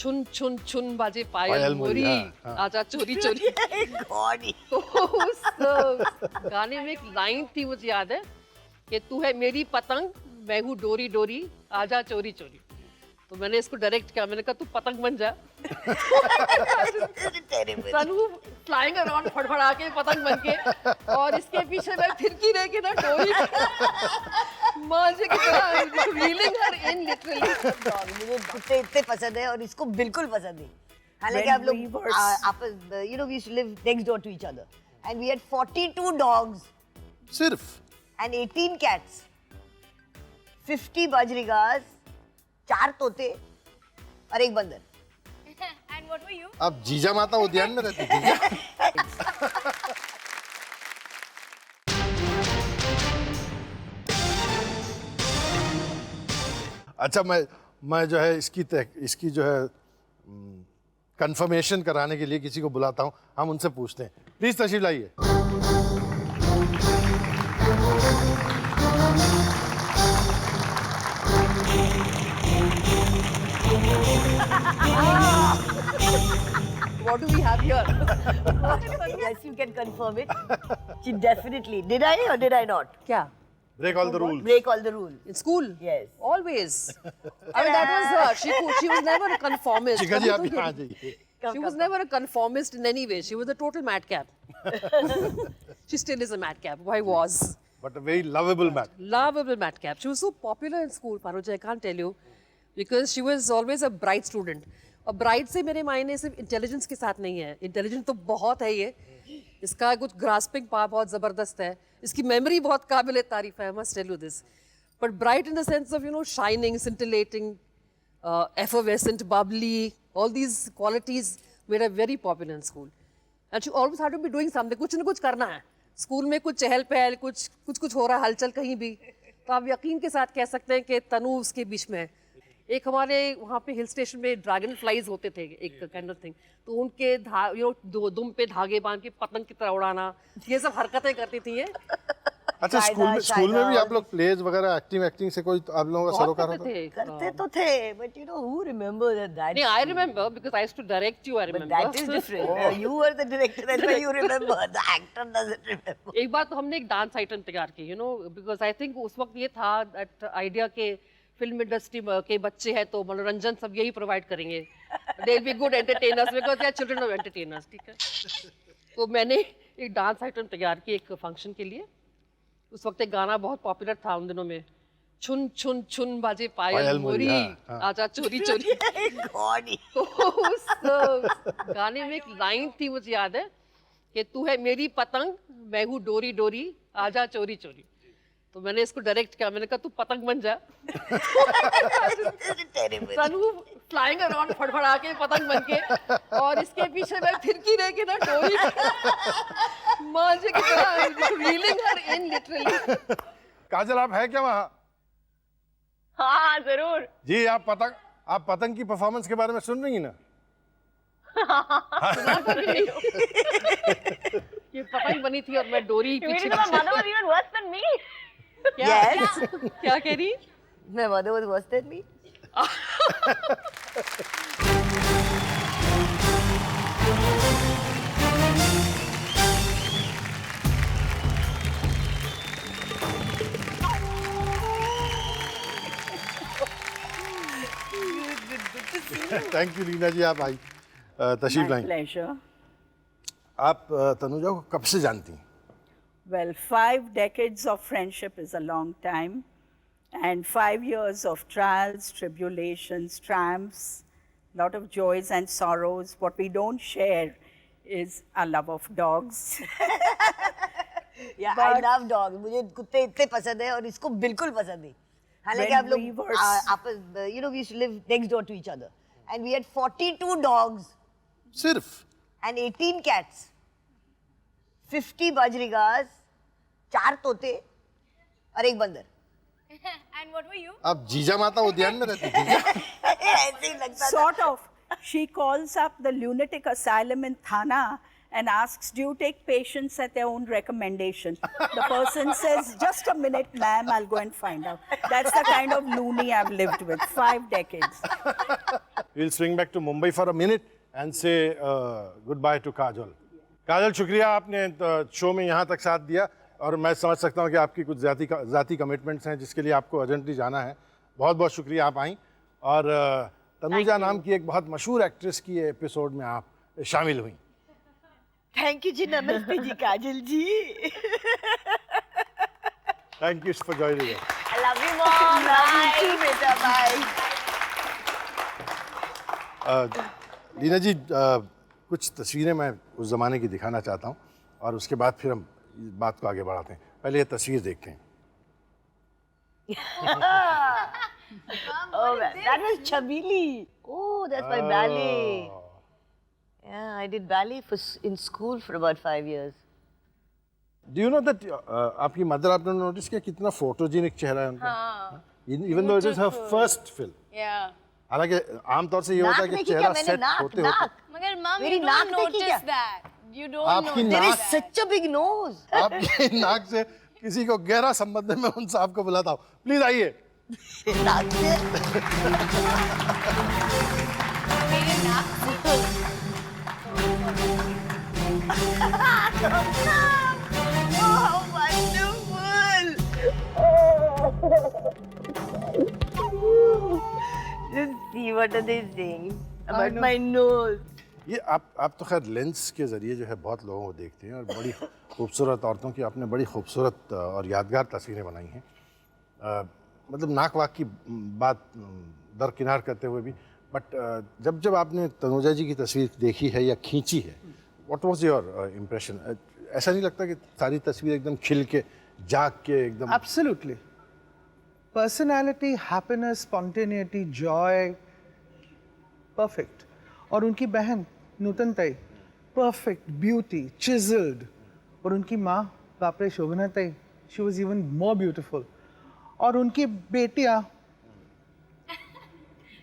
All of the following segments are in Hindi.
छुन छुन छुन बाजे पायल मोरी, आजा चोरी चोरी। तो उस गाने में एक लाइन थी मुझे याद है कि तू है मेरी पतंग मैं हूँ डोरी डोरी आजा चोरी चोरी। तो मैंने इसको डायरेक्ट किया, मैंने कहा तू पतंग बन जा। तनु फ्लाइंग अराउंड फड़फड़ा के पतंग बन के, और इसके पीछे मैं फिरकी रह के ना डोरी मांझे की तरह रीलिंग हर इन लिटरली। मुझे कुत्ते इतने पसंद है और इसको बिल्कुल पसंद नहीं। हालांकि आप लोग you know we used to live next door to each other and we had 42 dogs सिर्फ and 18 cats, 50 बजरीगास, 4 तोते और 1 बंदर। And what were you? आप जीजा माता उद्यान में रहती थी। अच्छा, मैं जो है इसकी जो है कंफर्मेशन कराने के लिए किसी को बुलाता हूँ, हम उनसे पूछते हैं। प्लीज तशरीफ लाइए। What do we have here? Yes, you can confirm it. She definitely did. I or did I not? क्या? Break all the rules. Break all the rules. In school? Yes. Always. I mean, that was her. She was never a conformist. शिखा जी, आप यहाँ आ जाइए। She was never a conformist in any way. She was a total madcap. She still is a madcap. Why was? But a very lovable man. Lovable madcap. She was so popular in school, Paruja, I can't tell you. Because she was always a bright student. और ब्राइट से मेरे मायने सिर्फ इंटेलिजेंस के साथ नहीं है, इंटेलिजेंस तो बहुत है ये, इसका कुछ ग्रास्पिंग पावर बहुत ज़बरदस्त है, इसकी मेमोरी बहुत काबिल तारीफ है, I must tell you this. But bright in the sense of shining, scintillating, effervescent, bubbly, all these qualities made her very popular in school. And she always had to be doing something, कुछ ना कुछ करना है स्कूल में, कुछ चहल पहल, कुछ हो रहा है, हलचल कहीं भी। तो आप यकीन के साथ कह सकते हैं कि तनु उसके बीच में है। एक हमारे वहाँ पे हिल स्टेशन में ड्रैगन फ्लाइज होते थे, एक काइंड ऑफ थिंग, तो उनके दुम पे धागे बांध के पतंग की तरह उड़ाना, ये सब हरकतें करती थी ये। अच्छा, स्कूल में भी आप लोग प्लेज वगैरह एक्टिंग से कोई आप लोगों का सरोकार होता थे? करते तो थे, but who remembers that? नहीं, I remember because I used to direct you. I remember. But that is different. You were the director, that's why you remember. The actor doesn't remember. एक बार तो हमने एक डांस आइटम तैयार की, because I think उस वक्त ये था that idea के फिल्म इंडस्ट्री के बच्चे हैं तो मनोरंजन सब यही प्रोवाइड करेंगे, they will be good entertainers because they are children of entertainers, ठीक है। तो मैंने एक डांस आइटम तैयार की एक फंक्शन के लिए। उस वक्त एक गाना बहुत पॉपुलर था उन दिनों में, छुन छुन छुन बाजे पायल मोरी, आजा चोरी चोरी। तो उस गाने में एक लाइन थी मुझे याद है कि तू है मेरी पतंग मैं हूँ डोरी डोरी आजा चोरी चोरी। तो मैंने इसको डायरेक्ट किया, मैंने कहा तू पतंग बन जा। तनु फ्लाइंग अराउंड फड़फड़ा के पतंग बन के, और इसके पीछे मैं फिरकी रह के ना डोरी मांझे की तरह रीलिंग हर इन लिटरली। काजल, आप है क्या वहाँ? हाँ जरूर। जी, आप पतंग की परफॉर्मेंस के बारे में सुन रही ना? ये पतंग बनी थी और मैं डोरी पीछे। Yes. क्या कह रही? My mother was worse than me. Thank you Reena ji, आप आई, तशरीफ लाई। Pleasure. आप तनुजा को कब से जानती हैं? Well, 5 decades of friendship is a long time, and 5 years of trials, tribulations, triumphs, lot of joys and sorrows. What we don't share is our love of dogs. Yeah, I love dogs. मुझे कुत्ते इतने पसंद है और इसको बिल्कुल पसंद नहीं। हालांकि आप लोग we used to live next door to each other and we had 42 dogs सिर्फ and 18 cats, 50 बजरीगास, 4 तोते और 1 बंदर। And what were you? आप जीजा माता उद्यान में रहती थी? ऐसे ही लगता था। Sort of. She calls up the lunatic asylum in Thana and asks, do you take patients at their own recommendation? The person says, just a minute, ma'am, I'll go and find out. That's the kind of loony I've lived with, 5 decades. We'll swing back to Mumbai for a minute and say goodbye to Kajol. काजल, शुक्रिया आपने शो में यहाँ तक साथ दिया, और मैं समझ सकता हूँ कि आपकी कुछ ज़ाती कमिटमेंट्स हैं जिसके लिए आपको अर्जेंटली जाना है. बहुत बहुत शुक्रिया आप आई, और तनुजा नाम की एक बहुत मशहूर एक्ट्रेस की एपिसोड में आप शामिल हुई. थैंक यू जी, नमस्ते जी Kajal ji. Thank you for joining us. I love you mom. Love you too, बेटा. Bye. लीना जी, कुछ तस्वीरें मैं उस ज़माने की दिखाना चाहता हूँ, और उसके बाद फिर हम इस बात को आगे बढ़ाते हैं. पहले ये तस्वीर देखते हैं. Oh, that was Chabili. Oh, that's my ballet. Yeah, I did ballet in school for about 5 years. Do you know that आपकी मदर, आपने नोटिस किया कितना फोटोजेनिक चेहरा है उनका? Even though it is her first film. Yeah. हालांकि आमतौर से ये होता है कि चेहरा सेट होते होते. मगर मम, मेरी you नाक don't देखी क्या? notice that. You don't आपकी notice There is नाक, such a big nose. आपकी नाक से किसी को गहरा संबंध है, मैं उन साहब को बुलाता हूँ. प्लीज आइए. नाक से. Oh, wonderful. Just see, what are they saying about my nose? ये आप तो खैर लेंस के ज़रिए जो है बहुत लोगों को देखते हैं, और बड़ी खूबसूरत औरतों की आपने बड़ी खूबसूरत और यादगार तस्वीरें बनाई हैं. मतलब नाक वाक की बात दरकिनार करते हुए भी, बट जब जब आपने तनुजा जी की तस्वीर देखी है या खींची है, व्हाट वाज योर इम्प्रेशन? ऐसा नहीं लगता कि सारी तस्वीर एकदम खिल के, जाग के एकदम? Absolutely. Personality, happiness, spontaneity, joy, perfect. और उनकी बहन नूतन ताई, perfect, beauty, chiseled. और उनकी माँ, बाप रे, शोभना ताई, she was even more beautiful. और उनकी बेटियाँ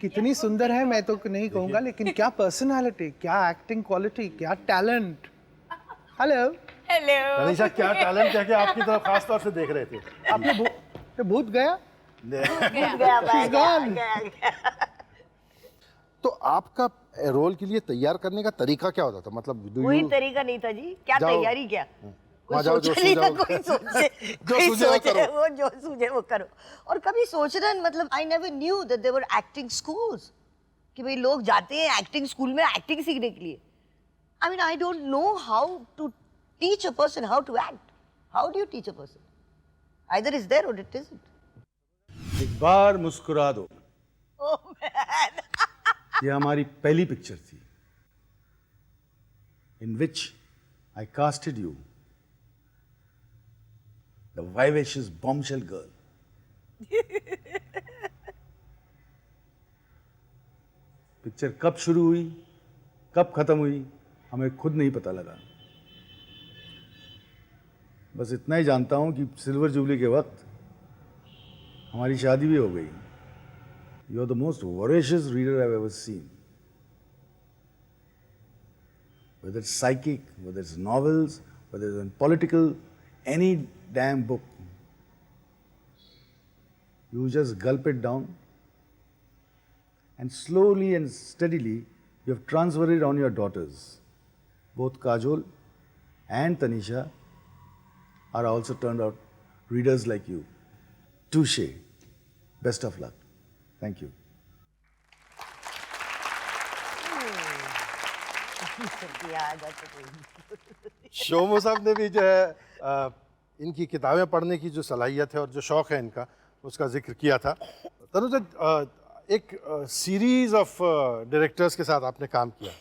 कितनी सुंदर है, मैं तो नहीं कहूँगा, लेकिन क्या पर्सनालिटी, क्या एक्टिंग क्वालिटी, क्या टैलेंट. हेलो. तनीषा, क्या टैलेंट है कि आपकी तरफ खास तौर से देख रहे थे. आपने भूत गया? She's gone. तो आपका रोल के लिए तैयार करने का तरीका क्या होता था? मतलब कोई तरीका नहीं था जी. क्या जाओ। तैयारी क्या? कोई जाओ, जो सोचा नहीं था, सूझे कोई सोचे, जो कोई सूझे वो सोचे, करो। वो जो सूझे वो करो. और कभी सोचना, मतलब I never knew that there were acting schools. कि भाई लोग जाते हैं एक्टिंग स्कूल में एक्टिंग सीखने के लिए. I mean, I don't know how to teach a person how to act. How do you teach a person? Either it's there or it isn't. एक बार मुस्कुरा दो. Oh man. ये हमारी पहली पिक्चर थी, in which I casted you, the vivacious bombshell girl. Picture कब शुरू हुई, कब खत्म हुई, हमें खुद नहीं पता लगा. बस इतना ही जानता हूं कि सिल्वर जुबली के वक्त हमारी शादी भी हो गई. You are the most voracious reader I've ever seen. Whether it's psychic, whether it's novels, whether it's in political, any damn book, you just gulp it down, and slowly and steadily you have transferred it on your daughters. Both Kajol and Tanisha are also turned out readers like you. Touche. Best of luck. Thank you. Shomo साहब ने भी जो है इनकी किताबें पढ़ने की जो सलाहियत है और जो शौक़ है इनका, उसका जिक्र किया था. तनुजा, एक सीरीज ऑफ डायरेक्टर्स के साथ आपने काम किया.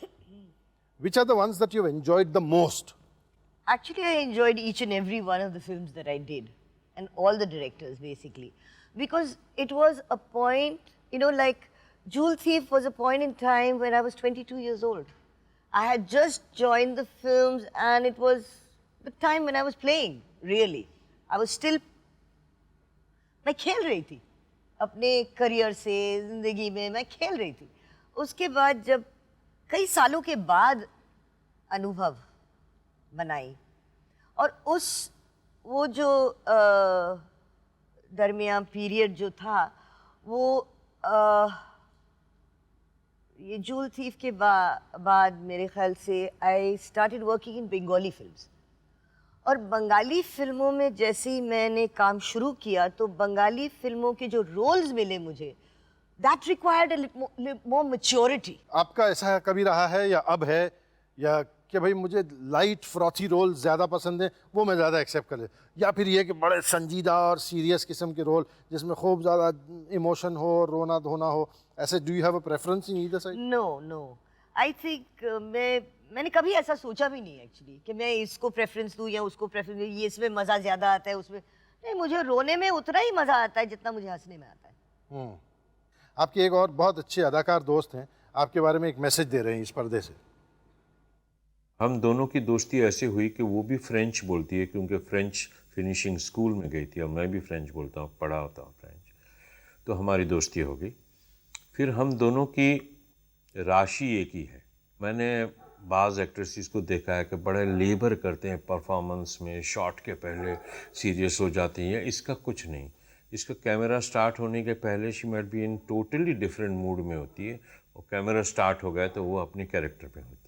Which are the ones that you've enjoyed the most? Actually, I enjoyed each and every one of the films that I did, and all the directors basically, because it was a point, you know, like Jewel Thief was a point in time when I was 22 years old. I had just joined the films, and it was the time when I was playing, really. I was still, मैं खेल रही थी अपने करियर से, जिंदगी में मैं खेल रही थी. उसके बाद जब कई सालों के बाद अनुभव बनाई और वो जो दरमियान पीरियड जो था वो ये जूल थीफ के बाद मेरे ख्याल से I started working in Bengali films और बंगाली फिल्मों में जैसे ही मैंने काम शुरू किया तो बंगाली फिल्मों के जो रोल्स मिले मुझे that required a more maturity. आपका ऐसा कभी रहा है या अब है या कि भाई मुझे लाइट फ्रॉथी रोल ज़्यादा पसंद है, वो मैं ज़्यादा एक्सेप्ट कर ले, या फिर ये कि बड़े संजीदा और सीरियस किस्म के रोल जिसमें खूब ज़्यादा इमोशन हो, रोना धोना हो, ऐसे do you have a preference in either side? No I think मैंने कभी ऐसा सोचा भी नहीं एक्चुअली कि मैं इसको प्रेफरेंस दूं या उसको प्रेफरेंस दूं, ये इसमें मज़ा ज़्यादा आता है उसमें नहीं, मुझे रोने में उतना ही मज़ा आता है जितना मुझे हंसने में आता है। आपके एक और बहुत अच्छे अदाकार दोस्त हैं, आपके बारे में एक मैसेज दे रहे हैं इस पर्दे से। हम दोनों की दोस्ती ऐसे हुई कि वो भी फ्रेंच बोलती है क्योंकि फ्रेंच फिनिशिंग स्कूल में गई थी और मैं भी फ्रेंच बोलता हूँ, पढ़ा होता हूँ फ्रेंच, तो हमारी दोस्ती हो गई। फिर हम दोनों की राशि एक ही है। मैंने बाज़ एक्ट्रेसेस को देखा है कि बड़े लेबर करते हैं परफॉर्मेंस में, शॉट के पहले सीरियस हो जाती हैं, इसका कुछ नहीं। इसका कैमरा स्टार्ट होने के पहले she might be in totally different mood में होती है और कैमरा स्टार्ट हो गया तो वो अपने कैरेक्टर पे होती है।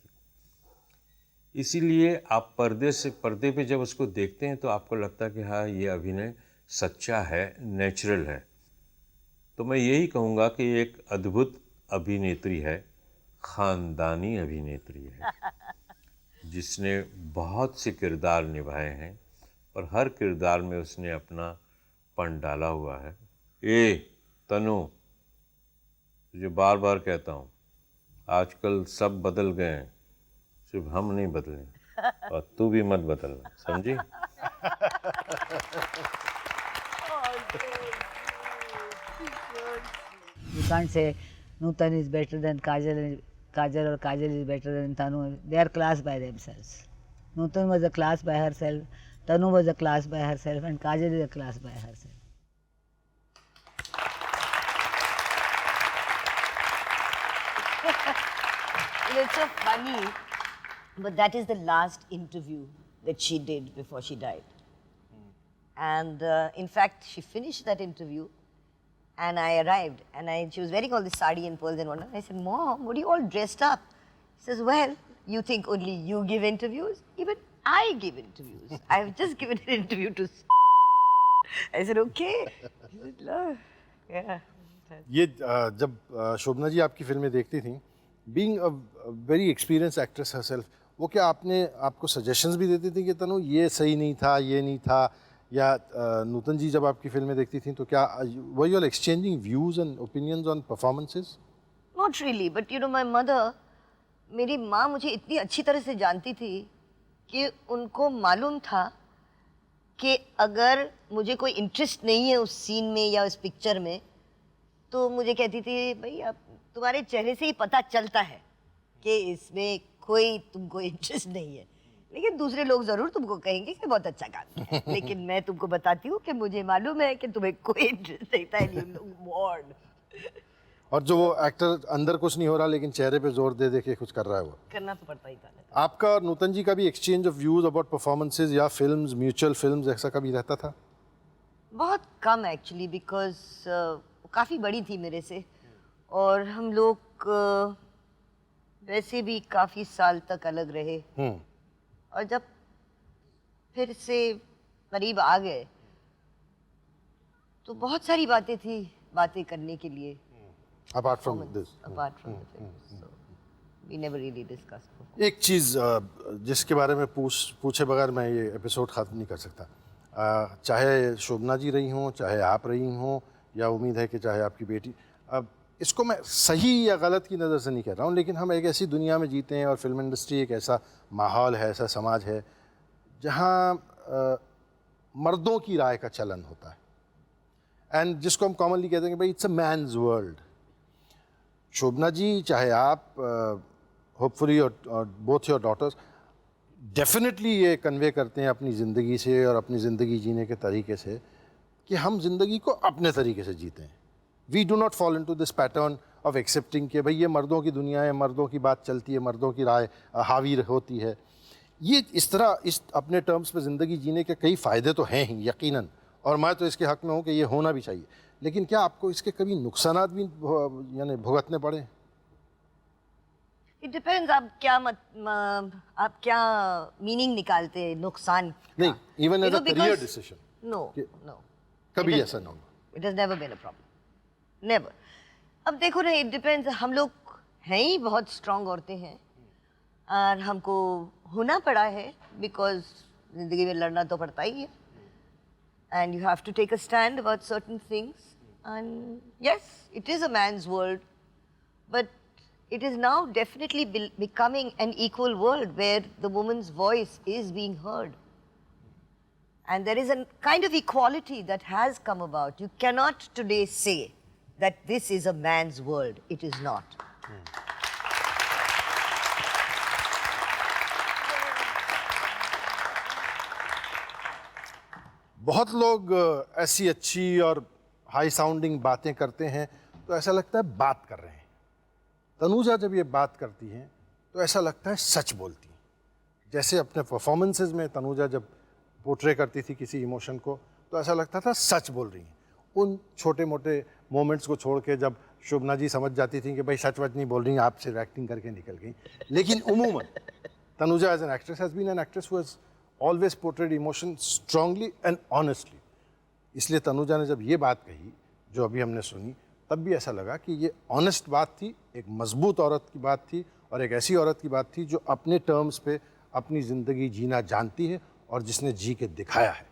इसीलिए आप पर्दे पे जब उसको देखते हैं तो आपको लगता है कि हाँ ये अभिनय सच्चा है, नेचुरल है। तो मैं यही कहूँगा कि एक अद्भुत अभिनेत्री है, ख़ानदानी अभिनेत्री है, जिसने बहुत से किरदार निभाए हैं और हर किरदार में उसने अपना पन डाला हुआ है। ए तनु, तुझे बार बार कहता हूँ, आजकल सब बदल गए हैं, सिर्फ हम नहीं बदले और तू भी मत बदलना, समझी? You can't say Nutan is better than Kajal or Kajal is better than Tanu. They are class by themselves. Nutan was a class by herself, Tanu was a class by herself, and Kajal is a class by herself. It's so funny, but that is the last interview that she did before she died. And in fact, she finished that interview and I arrived and she was wearing all this sari and pearls and whatnot. I said, Mom, what are you all dressed up? She says, well, you think only you give interviews? Even I give interviews. I've just given an interview to I said, okay. He said, love. Yeah. ये जब शोभना जी आपकी फिल्में देखती थी, being a very experience actress herself, वो क्या आपको सजेशंस भी देती थी कि तनु ये सही नहीं था, ये नहीं था, या नूतन जी जब आपकी फिल्में देखती थी तो क्या were you all exchanging views and opinions on performances? Not really, but you know, my mother, मेरी माँ मुझे इतनी अच्छी तरह से जानती थी कि उनको मालूम था कि अगर मुझे कोई इंटरेस्ट नहीं है उस सीन में या उस पिक्चर में, तो मुझे कहती थी, भाई अब तुम्हारे चेहरे से ही पता चलता है कि इसमें कोई तुमको इंटरेस्ट नहीं है, लेकिन दूसरे लोग ज़रूर तुमको कहेंगे कि बहुत अच्छा काम है, लेकिन मैं तुमको बताती हूँ कि मुझे मालूम है कि तुम्हें कोई इंटरेस्ट नहीं था, you look bored. और जो वो एक्टर अंदर कुछ नहीं हो रहा लेकिन चेहरे पे जोर दे दे के कुछ कर रहा है, वो करना तो पड़ता ही था। आपका और नूतन जी का भी exchange of views about performances या फिल्म्स, म्यूचुअल फिल्म्स, ऐसा कभी रहता था? बहुत कम एक्चुअली, बिकॉज काफ़ी बड़ी थी मेरे से और हम लोग वैसे भी काफ़ी साल तक अलग रहे, और जब फिर से करीब आ गए तो बहुत सारी बातें थी बातें करने के लिए, apart from this, apart from the film. So we never really discussed. एक चीज़ जिसके बारे में पूछे बगैर मैं ये एपिसोड ख़त्म नहीं कर सकता, चाहे शोभना जी रही हों, चाहे आप रही हों, या उम्मीद है कि चाहे आपकी बेटी, इसको मैं सही या गलत की नज़र से नहीं कह रहा हूँ, लेकिन हम एक ऐसी दुनिया में जीते हैं और फिल्म इंडस्ट्री एक ऐसा माहौल है, ऐसा समाज है जहाँ मर्दों की राय का चलन होता है, एंड जिसको हम कॉमनली कहते हैं कि भाई इट्स अ मैन्स वर्ल्ड। शोभना जी, चाहे आप, होपफुली और बोथ योर डॉटर्स डेफिनेटली ये कन्वे करते हैं अपनी ज़िंदगी से और अपनी ज़िंदगी जीने के तरीके से कि हम ज़िंदगी को अपने तरीके से जीते हैं। We do not fall into this pattern of accepting कि भाई ये मर्दों की दुनिया है, मर्दों की बात चलती है, मर्दों की राय हावी होती है। ये इस तरह इस अपने टर्म्स पे ज़िंदगी जीने के कई फ़ायदे तो हैं ही यकीनन, और मैं तो इसके हक़ में हूँ कि ये होना भी चाहिए, लेकिन क्या आपको इसके कभी नुकसानात भी यानी भुगतने पड़े? इट डिपेंड्स आप क्या मीनिंग निकालते हैं नुकसान का। नहीं, even as a career because- decision no no कभी ऐसा ना हो। It has never been a problem, never. अब देखो ना, इट डिपेंड्स, हम लोग हैं ही बहुत स्ट्रांग औरतें हैं और हमको होना पड़ा है बिकॉज जिंदगी में लड़ना तो पड़ता ही है, and you have to take a stand about certain things, and yes it is a man's world, but it is now definitely becoming an equal world where the woman's voice is being heard. And there is a kind of equality that has come about. You cannot today say that this is a man's world. It is not. बहुत लोग ऐसी अच्छी और हाई साउंडिंग बातें करते हैं तो ऐसा लगता है बात कर रहे हैं। तनुजा जब ये बात करती हैं तो ऐसा लगता है सच बोलती हैं। जैसे अपने परफॉर्मेंसेस में तनुजा जब पोर्ट्रे करती थी किसी इमोशन को तो ऐसा लगता था सच बोल रही हैं। उन छोटे मोटे मोमेंट्स को छोड़ के जब शोभना जी समझ जाती थी कि भाई सच वच नहीं बोल रही हैं, आप सिर्फ एक्टिंग करके निकल गई। लेकिन उमूमन Tanuja as an actress has been an actress who has always portrayed emotion strongly and honestly. इसलिए तनुजा ने जब ये बात कही जो अभी हमने सुनी, तब भी ऐसा लगा कि ये ऑनेस्ट बात थी, एक मजबूत औरत की बात थी और एक ऐसी औरत की बात थी जो अपने टर्म्स पे अपनी ज़िंदगी जीना जानती है और जिसने जी के दिखाया है।